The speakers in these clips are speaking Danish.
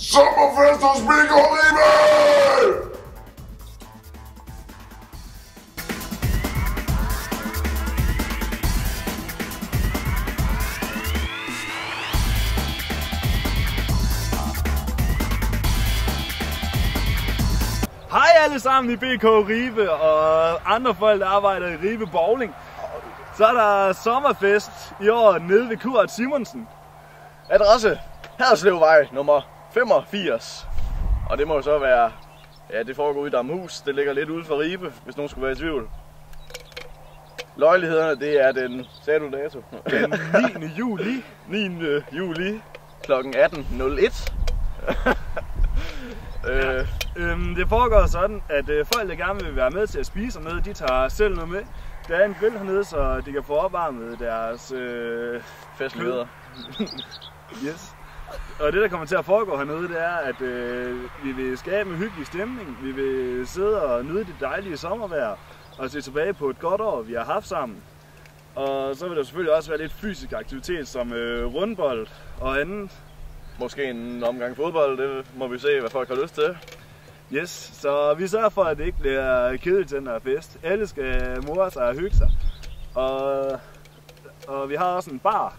Sommerfest hos BK Ribe! Hej alle sammen i BK Ribe og andre folk, der arbejder i Ribe Bowling. Så er der sommerfest i år nede ved Kurt Simonsen. Adresse Haderslevvej nummer 85. Og det må jo så være, ja, det foregår i Damhus. Det ligger lidt ude for Ribe, hvis nogen skulle være i tvivl. Løjlighederne, det er den, sagde du dato? Den 9. juli. 9. juli kl. 18.01. Det foregår sådan, at folk, der gerne vil være med til at spise noget, de tager selv noget med. Der er en grill hernede, så de kan få opvarmet deres Festleder. Yes. Og det, der kommer til at foregå hernede, det er, at vi vil skabe en hyggelig stemning. Vi vil sidde og nyde det dejlige sommervejr og se tilbage på et godt år, vi har haft sammen. Og så vil der selvfølgelig også være lidt fysisk aktivitet som rundbold og andet. Måske en omgang fodbold, det må vi se, hvad folk har lyst til. Yes, så vi sørger for, at det ikke bliver kedeligt til den her fest. Alle skal more sig og hygge sig. Og vi har også en bar,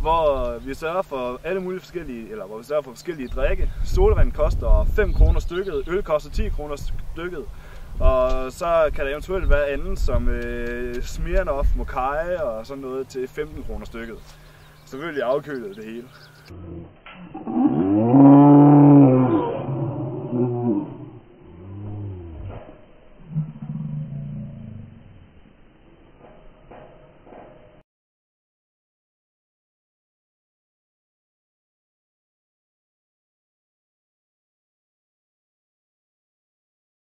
hvor vi sørger for alle mulige forskellige drikke. Sodavand koster 5 kroner stykket, øl koster 10 kroner stykket. Og så kan der eventuelt være andet som Smirnoff, Mokai og sådan noget til 15 kroner stykket. Selvfølgelig afkølet det hele.